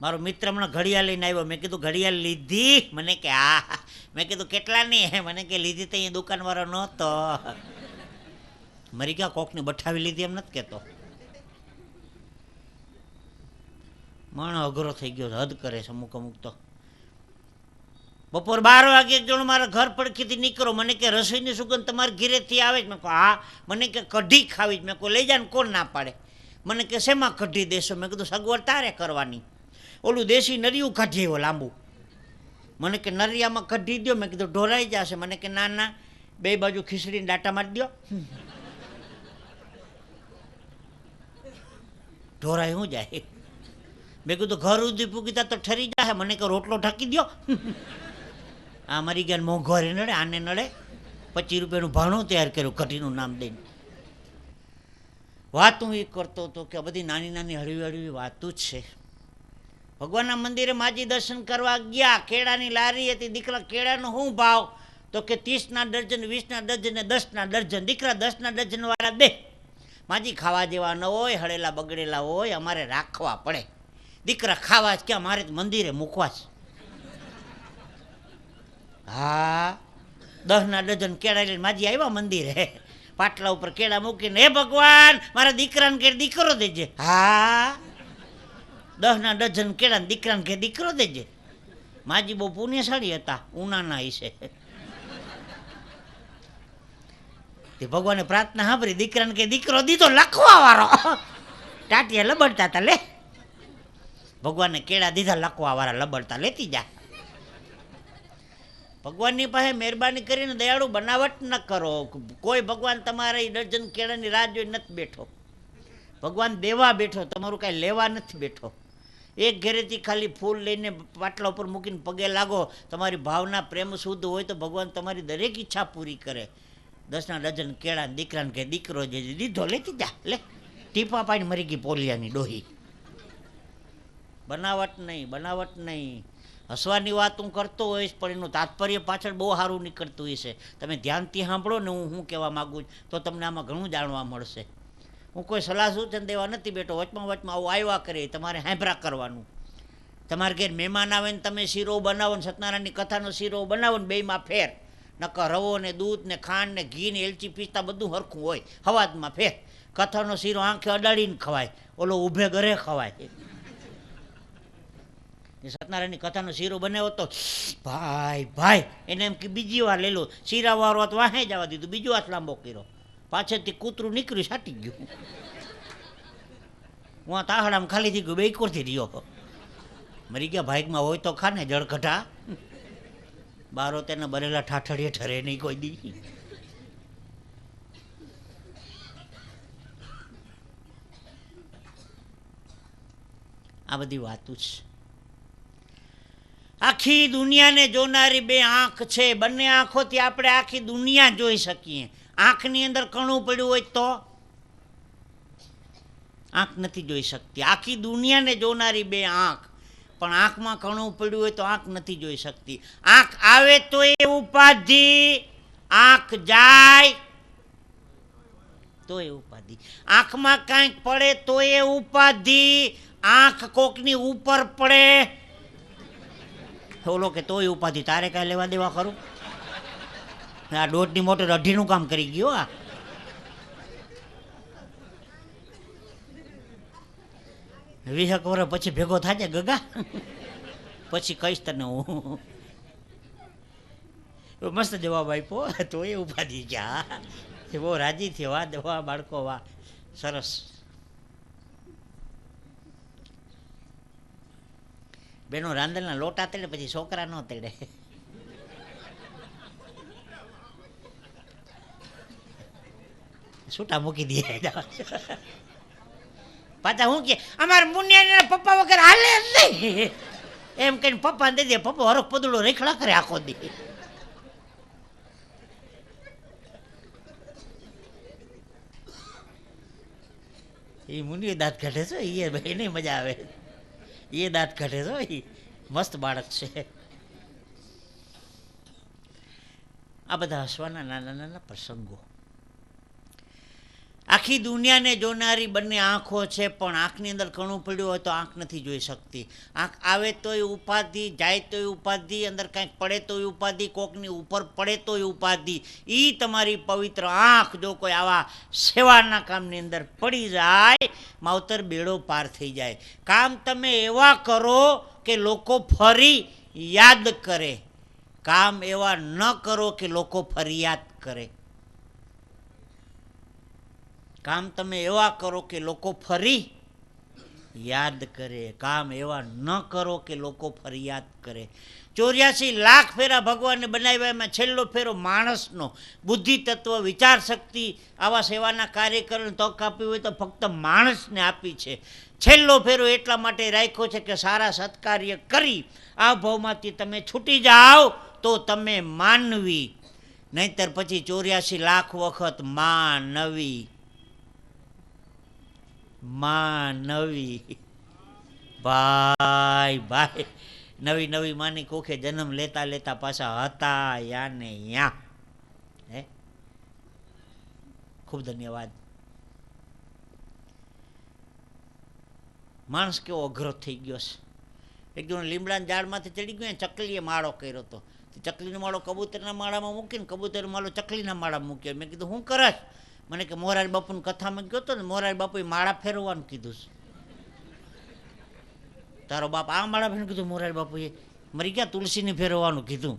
મારો મિત્ર હમણાં ઘડિયાળ લઈને આવ્યો. મેં કીધું ઘડિયાળ લીધી? મને કે હા. મેં કીધું કેટલાની? મને કે લીધી તો અહીંયા દુકાનવાળો નહોતો. મરી ગયા કોકની બઠાવી લીધી એમ નથી કહેતો. માણો અઘરો થઈ ગયો, હદ કરે છે અમુક અમુક તો. બપોર 12 વાગે એક જણો મારા ઘર પડખેથી નીકળો. મને કે રસોઈની સુગંધ તમારા ઘરેથી આવે જ? મેં કહું હા. મને કે કઢી ખાવી જ? મેં કહું લઈ જા ને, કોણ ના પાડે? મને કે શેમાં કઢી દેશો? મેં કીધું સગવડ તારે કરવાની. ઓલું દેશી નરિયું કાઢી આવ્યો લાંબુ. મને કે નરિયામાં કઢી દો. મેં કીધું ઢોરાઈ જશે. મને કે ના ના, બે બાજુ ખીચડીને ડાટા મારી દો. ઢોરાય શું જાય? મેં કીધું ઘર સુધી પૂગીતા તો ઠરી જાય. મને કે રોટલો ઢાંકી દો. આ મરી ગયા મોંઘવારી નડે, આને નડે. 25 રૂપિયાનું ભાણું તૈયાર કર્યું કઢીનું નામ દઈને. વાત હું એ કરતો હતો કે બધી નાની નાની હળવી હળવી વાતું જ છે. ભગવાનના મંદિરે માજી દર્શન કરવા ગયા. કેળાની લારી હતી. દીકરા કેળાનો શું ભાવ? તો કે 30ના ડર્જન, 20ના ડર્જન ને 10ના ડર્જન. દીકરા 10ના ડર્જન વાળા દે. માજી ખાવા જેવા ન હોય, હળેલા બગડેલા હોય, અમારે રાખવા પડે. દીકરા ખાવા જ ક્યાં, મારે મંદિરે મૂકવા જ. હા, 10ના ડઝન કેળા લઈને માજી આવ્યા મંદિરે. પાટલા ઉપર કેળા મૂકીને, હે ભગવાન મારા દીકરાને ઘેર દીકરો દેજે. હા, 10ના ડઝન કેળા દીકરાને ઘેર દીકરો દેજે. માજી બહુ પુણ્યશાળી હતા, ઉનાના હિસે. તે ભગવાને પ્રાર્થના સાંભળી, દીકરાને કે દીકરો દીધો લખવા વાળો. ટાટિયા લબડતા હતા, લે ભગવાનને કેળા દીધા લખવા વાળા, લબડતા લેતી જા. ભગવાનની પાસે મહેરબાની કરીને દયાળુ બનાવટ ન કરો. કોઈ ભગવાન તમારા ડર્જન કેળાની રાહ જોઈ નથી બેઠો. ભગવાન દેવા બેઠો, તમારું કાંઈ લેવા નથી બેઠો. એક ઘરેથી ખાલી ફૂલ લઈને પાટલા ઉપર મૂકીને પગે લાગો. તમારી ભાવના પ્રેમ શુદ્ધ હોય તો ભગવાન તમારી દરેક ઈચ્છા પૂરી કરે. 10ના ડઝન કેળા દીકરાને કે દીકરો જે દીધો લેતી જા, લે. ટીપા પાણી મરી ગઈ પોલિયાની ડોહી. બનાવટ નહીં, બનાવટ નહીં. હસવાની વાત હું કરતો હોઈશ, પણ એનું તાત્પર્ય પાછળ બહુ સારું નીકળતું હોય છે. તમે ધ્યાનથી સાંભળો ને હું શું કહેવા માગું છું, તો તમને આમાં ઘણું જાણવા મળશે. હું કોઈ સલાહ સૂચન દેવા નથી બેઠો. વચમાં વચમાં આવું આવ્યા કરે, તમારે હાંભળા કરવાનું. તમારે ઘેર મહેમાન આવે ને તમે શીરો બનાવો ને સત્યનારાયણની કથાનો શીરો બનાવો ને બેયમાં ફેર. નકર રવો ને દૂધ ને ખાંડ ને ઘી ને એલચી પિસ્તા બધું સરખું હોય, હવાજમાં ફેર. કથાનો શીરો આંખે અડાડીને ખવાય, ઓલો ઊભે ઘરે ખવાય. સત્યનારાયણની કથાનો શીરો બનાવ્યો તો ભાઈ ભાઈ એને એમ કે બીજી વાર લઈ લો. શીરાવાળો હાથ વાહે જવા દીધું, બીજો હાથ લાંબો કર્યો, પાછળથી કૂતરું નીકળ્યું, છાટી ગયું. હું તાહડામાં ખાલી થઈ ગયું, બે કોરથી રહ્યો. મરી ગયા ભાઈકમાં હોય તો ખાને જળકઢા. બારો તેને બરેલા ઠાઠડીએ ઠરે નહીં કોઈ દી. આ બધી વાતું છે. આખી દુનિયાને જોનારી બે આંખ છે. બંને આંખોથી આપણે આખી દુનિયા જોઈ શકીએ. આંખની અંદર કણું પડ્યું હોય તો આંખ નથી જોઈ શકતી. આખી દુનિયાને જોનારી બે આંખ, પણ આંખમાં કણું પડ્યું હોય તો આંખ નથી જોઈ શકતી. આંખ આવે તો એ ઉપાધિ, આંખ જાય તો એ ઉપાધિ. આંખમાં કાંઈક પડે તો એ ઉપાધિ. આંખ કોકની ઉપર પડે ઓલો કે તોય ઉપાધિ. તારે કાંઈ લેવા દેવા ખરું? આ દોઢની મોટર 2.5નું કામ કરી ગયો. આ વીસક વર્ષ પછી ભેગો થાય ગગા, પછી કહીશ તને હું. મસ્ત જવાબ આપ્યો, તો એ ઉપાધિ ગયા. બહુ રાજી થયો. વાહ વાહ બાળકો વાહ, સરસ. બેનો રાંદલના લોટા તેડે, પછી છોકરા ન તેડે. છૂટા મૂકી દે. પાછા હું કે અમારા મુનિયાના પપ્પા વગર હાલે જ નહીં એમ કહીને પપ્પા દે દે. પપ્પા હરખ પદુડો રેખડા કરે આખો દી. એ મુનિએ દાંત કાઢે છે, એ નહીં મજા આવે. એ દાંત કાઢે છે, મસ્ત બાળક છે. આ બધા હસવાના નાના નાના પ્રસંગો. આખી દુનિયાને જોનારી બંને આંખો છે, પણ આંખની અંદર કણું પડ્યું હોય તો આંખ નથી જોઈ શકતી. આંખ આવે તોય ઉપાધિ, જાય તોય ઉપાધિ, અંદર કાંઈક પડે તોય ઉપાધિ, કોકની ઉપર પડે તોય ઉપાધિ. એ તમારી પવિત્ર આંખ જો કોઈ આવા સેવાના કામની અંદર પડી જાય, માવતર બેડો પાર થઈ જાય. કામ તમે એવા કરો કે લોકો ફરી યાદ કરે, કામ એવા ન કરો કે લોકો ફરિયાદ કરે. કામ તમે એવા કરો કે લોકો ફરી યાદ કરે, કામ એવા ન કરો કે લોકો ફરિયાદ કરે. 84 લાખ ફેરા ભગવાને બનાવ્યા, એમાં છેલ્લો ફેરો માણસનો. બુદ્ધિ તત્વ, વિચાર શક્તિ, આવા સેવાના કાર્ય કરવાની તક આપી હોય તો ફક્ત માણસને આપી છે. છેલ્લો ફેરો એટલા માટે રાખ્યો છે કે સારા સત્કાર્ય કરી આ ભાવમાંથી તમે છૂટી જાઓ તો તમે માનવી, નહીતર પછી 84 લાખ વખત માનવી. માનવી ભાઈ ભાઈ, નવી નવી માની કોખે જન્મ લેતા લેતા પાછા હતા યાને યા. હે, ખૂબ ધન્યવાદ. માણસ કેવો અઘરો થઈ ગયો છે. એક જણ લીમડાના ઝાડમાંથી ચડી ગયો, ચકલીએ માળો કર્યો હતો. ચકલીનો માળો કબૂતરના માળામાં મૂકીને કબૂતરનો માળો ચકલીના માળામાં મૂક્યો. મેં કીધું હું કરશ? મને કે મોરારી બાપુની કથામાં ગયો હતો ને, મોરારી બાપુએ માળા ફેરવવાનું કીધું છે. તારો બાપ આ માળા ફેરવું કીધું? મોરારી બાપુએ મરી ગયા, તુલસીને ફેરવવાનું કીધું.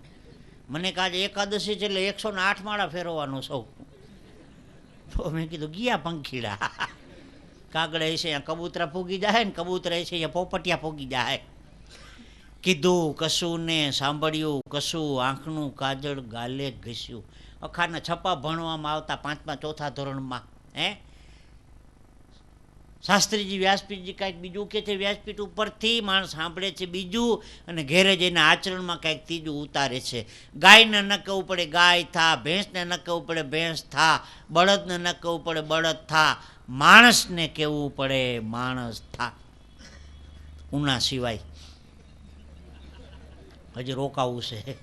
મને કે આજે એકાદશી છે એટલે 108 માળા ફેરવવાનું સૌ. તો મેં કીધું ગયા પંખીડા. કાગડા છે અહીંયા કબૂતરા ફૂગી જાય ને, કબૂતરા છે અહીંયા પોપટિયા ફૂગી જાય. કીધું કશું ને સાંભળ્યું કશું, આંખનું કાજળ ગાલે ઘસ્યું. અખાના છપ્પા ભણવામાં આવતા 5મા 4થા ધોરણમાં. હે, શાસ્ત્રીજી વ્યાસપીઠજી કાંઈક બીજું કે છે, વ્યાસપીઠ ઉપરથી માણસ સાંભળે છે બીજું, અને ઘેરે જઈને આચરણમાં કાંઈક ત્રીજું ઉતારે છે. ગાયને ન કહેવું પડે ગાય થા, ભેંસને ન કહેવું પડે ભેંસ થા, બળદને ન કહેવું પડે બળદ થા, માણસને કહેવું પડે માણસ થા. ઉના સિવાય હજી રોકાવું છે.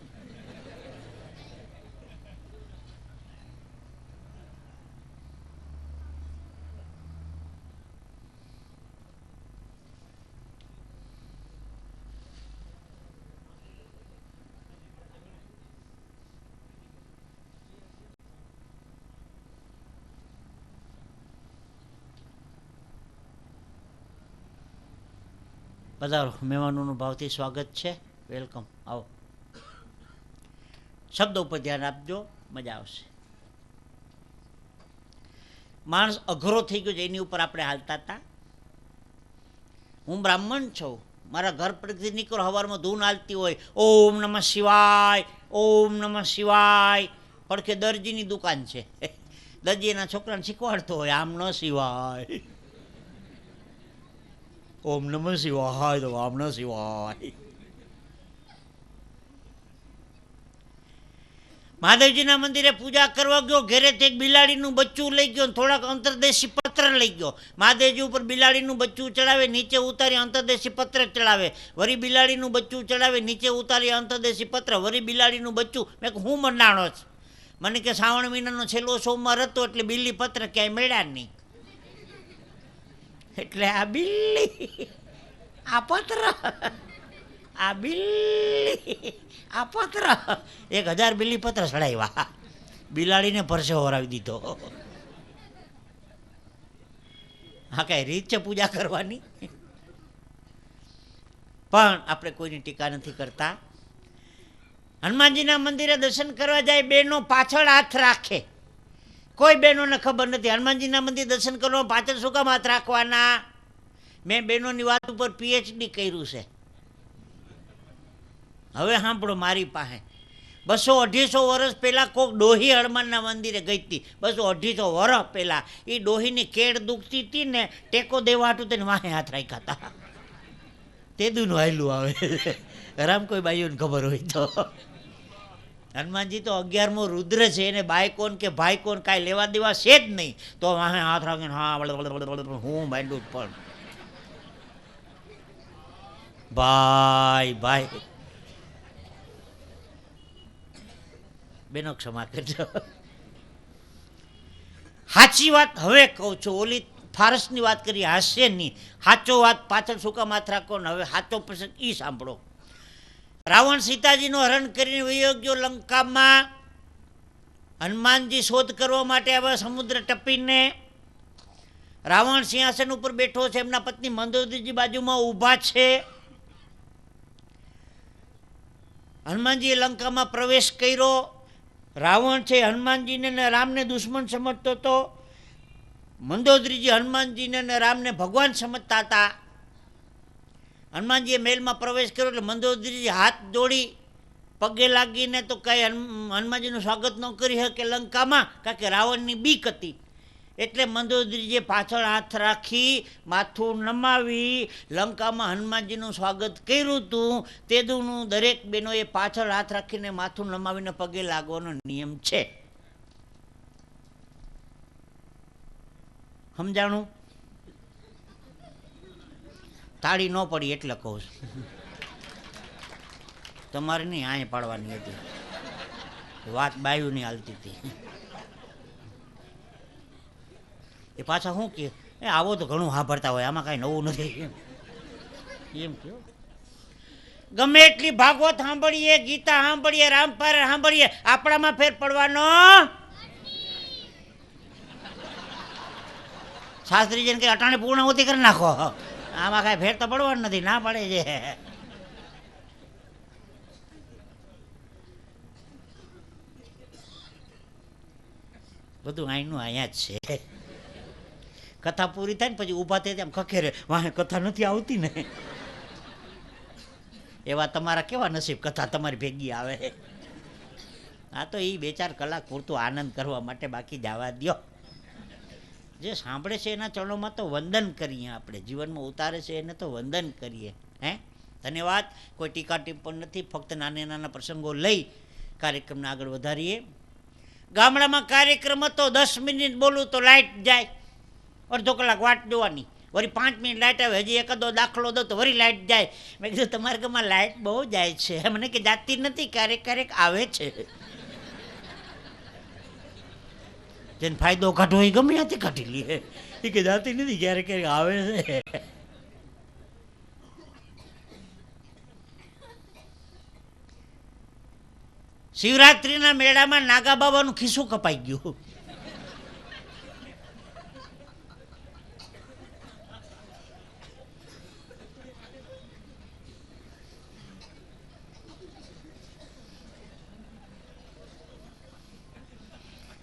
પધારો, મહેમાનોનું ભાવથી સ્વાગત છે. વેલકમ, આવો. શબ્દો ઉપર ધ્યાન આપજો, મજા આવશે. માણસ અઘરો થઈ ગયો છે, એની ઉપર આપણે હાલતા હતા. હું બ્રાહ્મણ છું, મારા ઘર પરથી નીકળો, સવારમાં ધૂન હાલતી હોય, ઓમ નમઃ શિવાય, ઓમ નમઃ શિવાય. પડખે દરજીની દુકાન છે, દરજી એના છોકરાને શીખવાડતો હોય આમ ન શિવાય. ઓમ નમઃ શિવાય તો આમ ન શિવાય. મહાદેવજીના મંદિરે પૂજા કરવા ગયો, ઘેરેથી એક બિલાડીનું બચ્ચું લઈ ગયો, થોડાક અંતરદેશી પત્ર લઈ ગયો. મહાદેવજી ઉપર બિલાડીનું બચ્ચું ચડાવે, નીચે ઉતારી અંતરદેશી પત્ર ચડાવે. વરી બિલાડીનું બચ્ચું ચડાવે, નીચે ઉતારી અંતરદેશી પત્ર, વરી બિલાડીનું બચ્ચું. મેં હું મંડાણો છે. મને કે શ્રાવણ મહિનાનો છેલ્લો સોમવાર હતો એટલે બિલ્લી પત્ર ક્યાંય મળ્યા નહીં. એટલે આ બિલ્લી, આ પત્ર, આ બિલ્લી, આ પત્ર, 1000 બિલ્લી પત્ર ચડાવ્યા. બિલાડીને પરસેવો વરાવી દીધો. હા, કઈ રીત છે પૂજા કરવાની? પણ આપણે કોઈની ટીકા નથી કરતા. હનુમાનજીના મંદિરે દર્શન કરવા જાય, બહેનો પાછળ હાથ રાખે. કોઈ બહેનોને ખબર નથી હનુમાનજીના મંદિર દર્શન કરવા પાછળ શું કામ હાથ રાખવાના. મેં બહેનોની વાત ઉપર PhD કર્યું છે. હવે સાંભળો, મારી પાસે 200-250 વર્ષ પહેલાં કોઈક ડોહી હનુમાનના મંદિરે ગઈ હતી. 200-250 વર્ષ પહેલાં એ ડોહીની કેળ દુખતી હતી ને, ટેકો દેવા હાટું તેને વાહે હાથ રાખ્યા હતા. તે દુનું હાયલું આવે. રામ કોઈ બાઈઓને ખબર હોય તો. હનુમાનજી તો 11મો રુદ્ર છે, એને બાઈ કોણ કે ભાઈ કોણ કાંઈ લેવા દેવા છે જ નહીં. તો વાહે હાથ રાખીને હા હું માંડું પણ ભાઈ ભાઈ. બેનો ક્ષમા કરજો. સાચી વાત હવે કહું છું, ઓલી ફારસની વાત કરી હાસ્યની, સાચો વાત પાછળ શું કામ હાથ રાખો ને, હવે સાચો પ્રસંગ એ સાંભળો. રાવણ સીતાજીનું હરણ કરીને વયો ગયો લંકામાં. હનુમાનજી શોધ કરવા માટે હવે સમુદ્ર ટપીને રાવણ સિંહાસન ઉપર બેઠો છે, એમના પત્ની મંદોદરીજી બાજુમાં ઊભા છે. હનુમાનજીએ લંકામાં પ્રવેશ કર્યો. રાવણ છે હનુમાનજીને ને રામને દુશ્મન સમજતો હતો. મંદોદરીજી હનુમાનજીને ને રામને ભગવાન સમજતા હતા. હનુમાનજીએ મહેલમાં પ્રવેશ કર્યો એટલે મંદોદરીજી હાથ જોડી પગે લાગીને તો કંઈ હનુમાનજીનું સ્વાગત ન કરી શકે લંકામાં, કારણ કે રાવણની બીક હતી. એટલે મંદોદરીજીએ પાછળ હાથ રાખી માથું નમાવી લંકામાં હનુમાનજીનું સ્વાગત કર્યું હતું. તેદુનું દરેક બહેનોએ પાછળ હાથ રાખીને માથું નમાવીને પગે લાગવાનો નિયમ છે. સમજાણું? તાળી ન પડી એટલે કહું છું. તમારે નહીં આય પાડવાની હતી, વાત બાયું નહીં હાલતી હતી. એ પાછા શું કહે, એ આવો તો ઘણું સાંભળતા હોય, આમાં કાંઈ નવું નથી એમ કહ્યું. ગમે એટલી ભાગવત સાંભળીએ, ગીતા સાંભળીએ, રામપાર સાંભળીએ, આપણામાં ફેર પડવાનો. શાસ્ત્રીજીને કંઈ અટાણે પૂર્ણાહુતિ કરી નાખો, આમાં કાંઈ ફેર તો પડવાનું નથી, ના પડે છે. બધું અહીંનું અહીંયા જ છે. કથા પૂરી થાય ને પછી ઊભા થાય તેમ ખખેરે, વાહ કથા નથી આવતી ને. એવા તમારા કેવા નસીબ, કથા તમારી ભેગી આવે. આ તો એ 2-4 કલાક પૂરતું આનંદ કરવા માટે, બાકી જવા દો. જે સાંભળે છે એના ચરણોમાં તો વંદન કરીએ, આપણે જીવનમાં ઉતારે છે એને તો વંદન કરીએ. હે, ધન્યવાદ. કોઈ ટીકા ટિપ્પણ નથી, ફક્ત નાના નાના પ્રસંગો લઈ કાર્યક્રમને આગળ વધારીએ. ગામડામાં કાર્યક્રમ હતો, 10 મિનિટ બોલું તો લાઇટ જાય, અડધો કલાક વાટ જોવાની, વળી 5 મિનિટ લાઇટ આવે, હજી એકાદો દાખલો દો તો વળી લાઇટ જાય. મેં કીધું તમારા ગામમાં લાઇટ બહુ જાય છે. મને કે જાતી નથી, ક્યારેક ક્યારેક આવે છે. જેને ફાયદો કાઢવો એ ગમે ત્યાંથી કાઢી લઈએ, એ કે જાતી નથી, ક્યારેક ક્યારેક આવે છે. શિવરાત્રિના મેળામાં નાગા બાબાનું ખિસ્સું કપાઈ ગયું.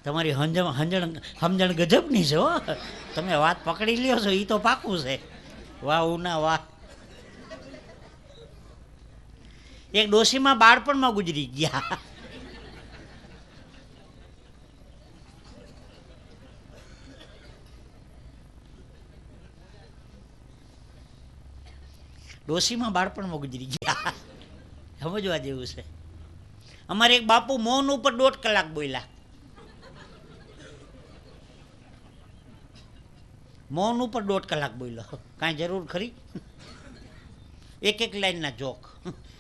તમારી સમજણ ગજબની છે હો, તમે વાત પકડી લ્યો છો, એ તો પાકું છે. વાહ ઉના વાહ. એક ડોશીમાં બાળપણમાં ગુજરી ગયા. ડોશીમાં બાળપણમાં ગુજરી ગયા, સમજવા જેવું છે. અમારે એક બાપુ મૌન ઉપર 1.5 કલાક બોલ્યા. મૌન ઉપર 1.5 કલાક બોલ્યો, કાંઈ જરૂર ખરી? એક લાઈનના જોક.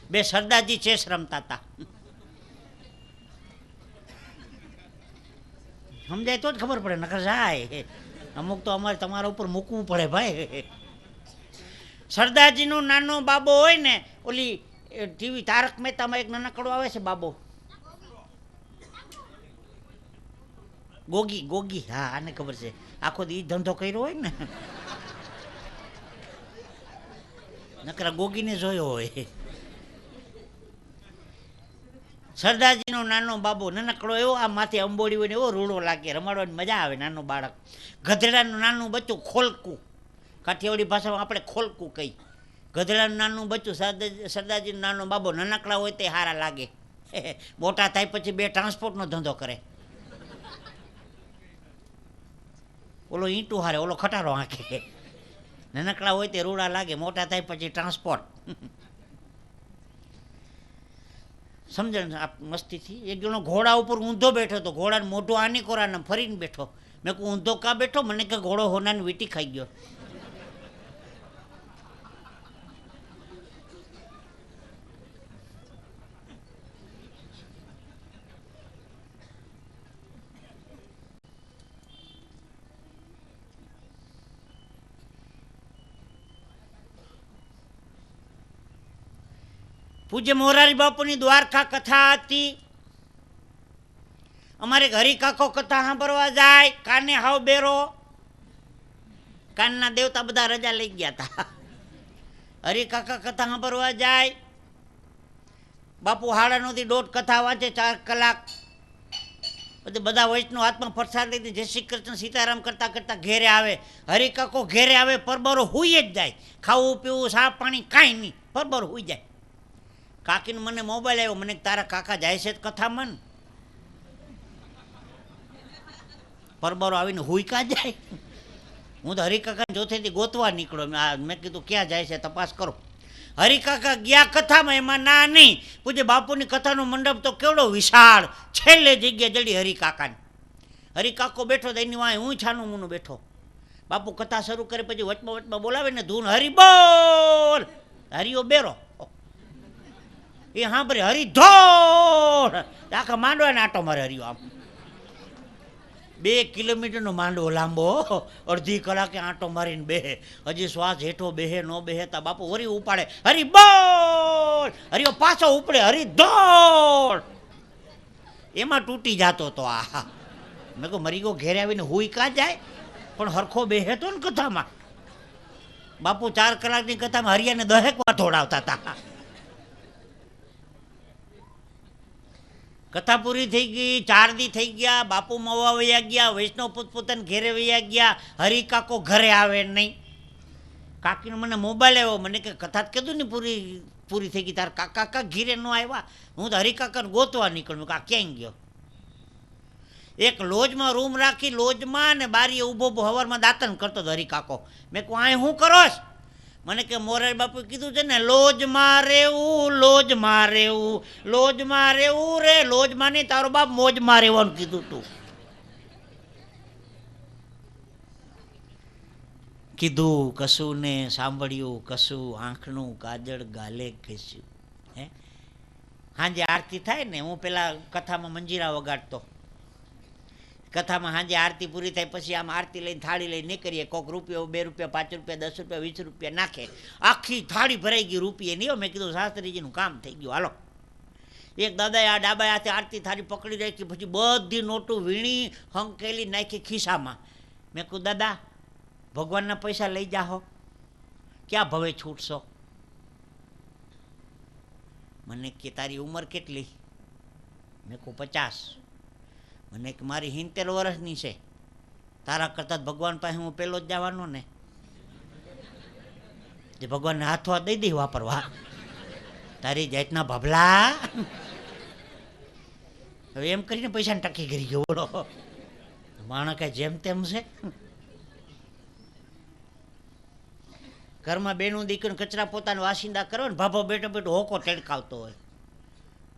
2 સરદારજી ચેસ રમતા હતા. સમજાય તો જ ખબર પડે, નકર જાય. અમુક તો અમારે તમારા ઉપર મૂકવું પડે ભાઈ. સરદારજીનો નાનો બાબો હોય ને, ઓલી ટીવી તારક મહેતામાં એક નાનકડો આવે છે બાબો, ગોગી ગોગી, હા આને ખબર છે. આખો દી ધંધો કર્યો હોય ને, નકરા ગોગીને જોયો હોય. સરદારજીનો નાનો બાબો નાનકડો એવો, આ માથે અંબોડી હોય ને એવો રૂડો લાગે, રમાડવાની મજા આવે. નાનો બાળક, ગધેડાનું નાનું બચ્ચું ખોલકું, કાઠિયાવાડી ભાષામાં આપણે ખોલકું કહી. ગધેડાનું નાનું બચ્ચું, સરદારજીનો નાનો બાબો, નાનકડા હોય તે સારા લાગે. મોટા થાય પછી 2 ટ્રાન્સપોર્ટનો ધંધો કરે. ઓલો ઈંટું હારે, ઓલો ખટારો આંખે. નાનકડા હોય તે રૂડા લાગે, મોટા થાય પછી ટ્રાન્સપોર્ટ. સમજણ મસ્તીથી. એક જણો ઘોડા ઉપર ઊંધો બેઠો હતો, ઘોડાને મોઢું આની કોરાને ફરીને બેઠો. મેં કહું ઊંધો કા બેઠો? મને કે ઘોડો હોનાની વીંટી ખાઈ ગયો. પૂજ્ય મોરારી બાપુની દ્વારકા કથા હતી. અમારે હરિકાકો કથા સાંભળવા જાય, કાને હાવ બેરો, કાનના દેવતા બધા રજા લઈ ગયા હતા. હરિકાકા કથા સાંભળવા જાય, બાપુ 9:30 દોઢ કથા વાંચે, 4 કલાક. પછી બધા વૈષ્ણવ હાથમાં પ્રસાદ લઈને જય શ્રી કૃષ્ણ સીતારામ કરતા કરતા ઘેરે આવે. હરિકાકો ઘેરે આવે, પરબરો હુઈ જ જાય. ખાવું પીવું સા પાણી કાંઈ નહીં, પરબરો હુઈ જાય. કાકીને મને મોબાઈલ આવ્યો, મને તારા કાકા જાય છે કથામાં. પરબરો આવીને હુઈ કા જાય. હું તો હરિકાકા જોથેથી ગોતવા નીકળ્યો. મેં કીધું ક્યાં જાય છે તપાસ કરો. હરિકાકા ગયા કથામાં, એમાં ના નહીં. પૂજ્ય બાપુની કથાનો મંડપ તો કેવડો વિશાળ, છેલ્લે જગ્યા જડી હરિકાકાની. હરિકાકો બેઠો તો એની વાંહે હું છાનું મૂનું બેઠો. બાપુ કથા શરૂ કરે પછી વચમાં બોલાવે ને ધૂન હરિ બોલ, હરિયો બેરો એ સાંભળે હરિ ધોળ, આખા માંડવાને આટો મારે હરિયો. આમ 2 કિલોમીટરનો માંડવો લાંબો, અડધી કલાકે આંટો મારીને બેહે. હજી શ્વાસ હેઠો બેહે ન બેહેતા બાપુ વરી ઉપાડે હરિ બોલ, હરિયો પાછો ઉપડે હરિ ધોળ. એમાં તૂટી જતો તો આ. મેં કહું મરી ગયો, ઘેરે આવીને હુઈ કા જાય, પણ હરખો બેહે તો ને કથામાં. બાપુ 4 કલાકની કથામાં હરિયાને 10 વાર થોડાવતા હતા. કથા પૂરી થઈ ગઈ, 4 દી થઈ ગયા. બાપુ મવા વયા ગયા, વૈષ્ણવ પોતપોતાને ઘેરે વયા ગયા. હરિકાકો ઘરે આવે નહીં. કાકીને મને મોબાઈલ આવ્યો, મને કે કથા કીધું ને પૂરી થઈ ગઈ, તાર કાકા ઘીરે ન આવ્યા. હું તો હરિકાકાને ગોતવા નીકળ્યું, કા ક્યાંય ગયો. એક લોજમાં રૂમ રાખી, લોજમાં ને બારીએ ઊભો હવારમાં દાંતન કરતો હતો હરિકાકો. મેં કહું અહીં શું કરોશ? મને કે મોરારી બાપુએ કીધું છે ને લોજમાં રહેવું, લોજમાં રહેવું, લોજમાં રહેવું રે, લોજમાં નહીં તારો બાપ મોજમાં રહેવાનું કીધું તું. કીધું કશું ને સાંભળ્યું કશું, આંખનું કાજળ ગાલે ઘસ્યું. હે સાંજે આરતી થાય ને, હું પેલા કથામાં મંજીરા વગાડતો. કથામાં સાંજે આરતી પૂરી થાય પછી આમ આરતી લઈને થાળી લઈને નીકળીએ. કોઈક રૂપિયો, 2 રૂપિયા, 5 રૂપિયા, 10 રૂપિયા, 20 રૂપિયા નાખે. આખી થાળી ભરાઈ ગઈ રૂપિયે નહીં. મેં કીધું શાસ્ત્રીજીનું કામ થઈ ગયું, હાલો. એક દાદાએ આ ડાબા હાથે આરતી થાળી પકડી રાખી, પછી બધી નોટું વીણી હંકેલી નાખી ખિસ્સામાં. મેં કહું દાદા ભગવાનના પૈસા લઈ જાઓ, ક્યાં ભવે છૂટશો? મને કે તારી ઉંમર કેટલી? મેં કહું 50. મને કે મારી 70 વર્ષની છે. તારા કરતાં ભગવાન પાસે હું પહેલો જ જવાનો ને, જે ભગવાનને હાથો દઈ દઈ વાપરવા. તારી જાતના ભભલા. હવે એમ કરીને પૈસાને ટકી કરી ગયો બોલો. માણસ કાંઈ જેમ તેમ છે. ઘરમાં બેનું દીકરીને કચરા પોતાને વાસિંદા કરો ને, ભાભો બેઠો બેઠો હોકો ટેડકાવતો હોય.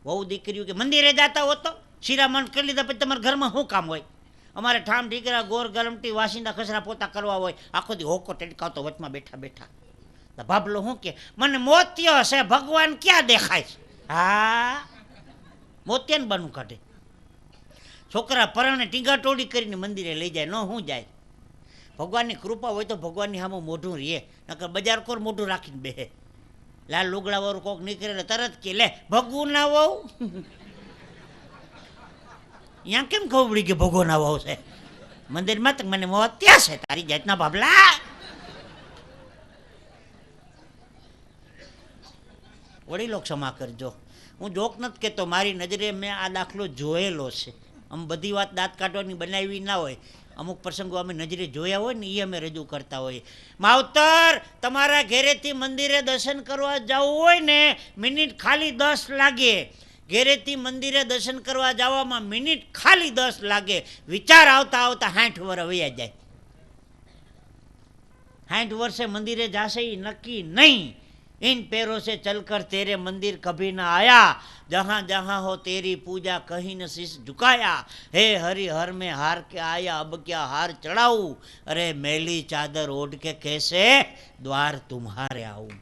બહુ દીકરીઓ કે મંદિરે જતા હો તો શિરામણ કરી લીધા પછી તમારા ઘરમાં શું કામ હોય? અમારે ઠામ ઠીકરા ગોર ગરમટી વાસિંદા કચરા પોતા કરવા હોય, આખો દી હોકો ટેડકાવતો વચમાં બેઠા બેઠા. ભાભલો શું કે મને મોતિયો હશે, ભગવાન ક્યાં દેખાય છે? હા મોતિયાને બાનું કાઢે. છોકરા પરાણે ટીંગાટોડી કરીને મંદિરે લઈ જાય, ન હું જાય. ભગવાનની કૃપા હોય તો ભગવાનની સામે મોઢું રહે, નકર બજાર કોર મોઢું રાખીને બેહે. લાલ લુગડાવાળું કોક નીકળે તરત કે લે ભગવું ના વહુ. અહીંયા કેમ ખબર પડી કે ભગવો ના વહુ છે? મંદિરમાં તો મને મોત ત્યાં છે, તારી જાતના બાબલા. વડીલો ક્ષમા કરજો, હું જોક નથી કહેતો, મારી નજરે મેં આ દાખલો જોયેલો છે. આમ બધી વાત દાંત કાઢવાની બનાવી ના હોય, અમુક પ્રસંગો અમે નજરે જોયા હોય ને એ અમે રજૂ કરતા હોઈએ. માવતર તમારા ઘેરેથી મંદિરે દર્શન કરવા જવું હોય ને મિનિટ ખાલી 10 લાગે. ઘેરેથી મંદિરે દર્શન કરવા જવામાં મિનિટ ખાલી 10 લાગે. વિચાર આવતા આવતા 60 વર્ષ વયા જાય. 60 વર્ષે મંદિરે જાશે એ નક્કી નહીં. इन पैरों से चलकर तेरे मंदिर कभी ना आया, जहाँ जहाँ हो तेरी पूजा कहीं न शीश झुकाया. हे हरि हर में हार के आया, अब क्या हार चढ़ाऊं, अरे मैली चादर ओढ़ के कैसे द्वार तुम्हारे आऊं.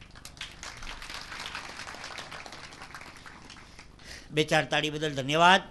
2-4 તાળી બદલ ધન્યવાદ.